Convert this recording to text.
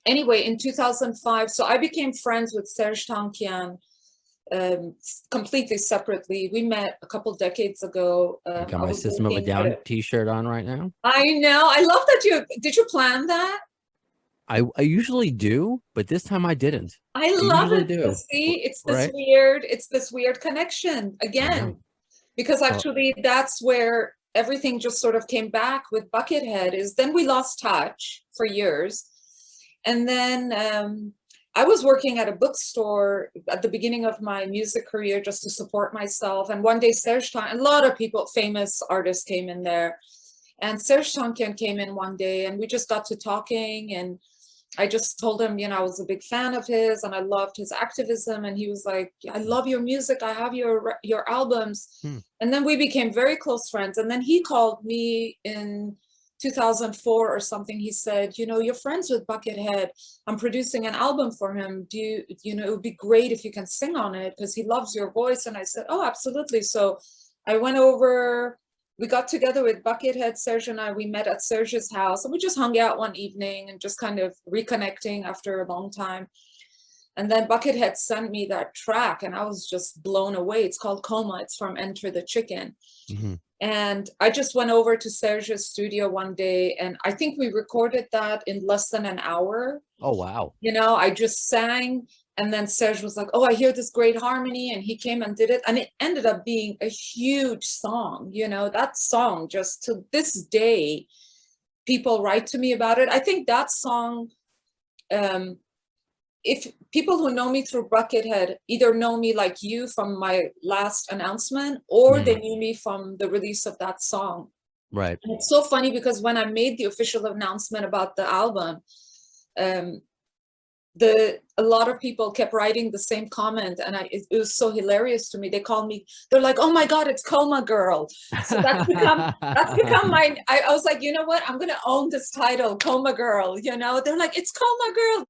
anyway, in 2005, so I became friends with Serj Tankian completely separately. We met a couple decades ago. I got I my was System of a working at Down a, t-shirt on right now. I know. I love that did you plan that? I usually do, but this time I didn't. I I love usually it. So do. see, Right? it's this weird connection I know. again, because Well, actually that's where everything just sort of came back with Buckethead. Is then we lost touch for years. And then I was working at a bookstore at the beginning of my music career just to support myself. And one day Serj Tankian, a lot of people, famous artists came in there. And Serj Tankian came in one day and we just got to talking, and I just told him, I was a big fan of his and I loved his activism. And he was like, I love your music. I have your albums. And then we became very close friends. And then he called me in 2004 or something. He said, you're friends with Buckethead. I'm producing an album for him. It would be great if you can sing on it because he loves your voice. And I said, oh, absolutely. So I went over. We got together with Buckethead, Serj and I. We met at Serj's house and we just hung out one evening and just kind of reconnecting after a long time. And then Buckethead sent me that track and I was just blown away. It's called Coma. It's from Enter the Chicken. mm-hmm. And I just went over to Serj's studio one day and I think we recorded that in less than an hour. Oh, wow. I just sang. And then Serj was like, oh, I hear this great harmony. And he came and did it. And it ended up being a huge song. That song, just to this day, people write to me about it. I think that song, if people who know me through Buckethead either know me like you from my last announcement, or they knew me from the release of that song. Right. And it's so funny because when I made the official announcement about the album, a lot of people kept writing the same comment, and it was so hilarious to me. They called me, they're like, oh my God, it's Coma Girl. So that's become my, I was like, you know what, I'm gonna own this title, Coma Girl. They're like, it's Coma Girl.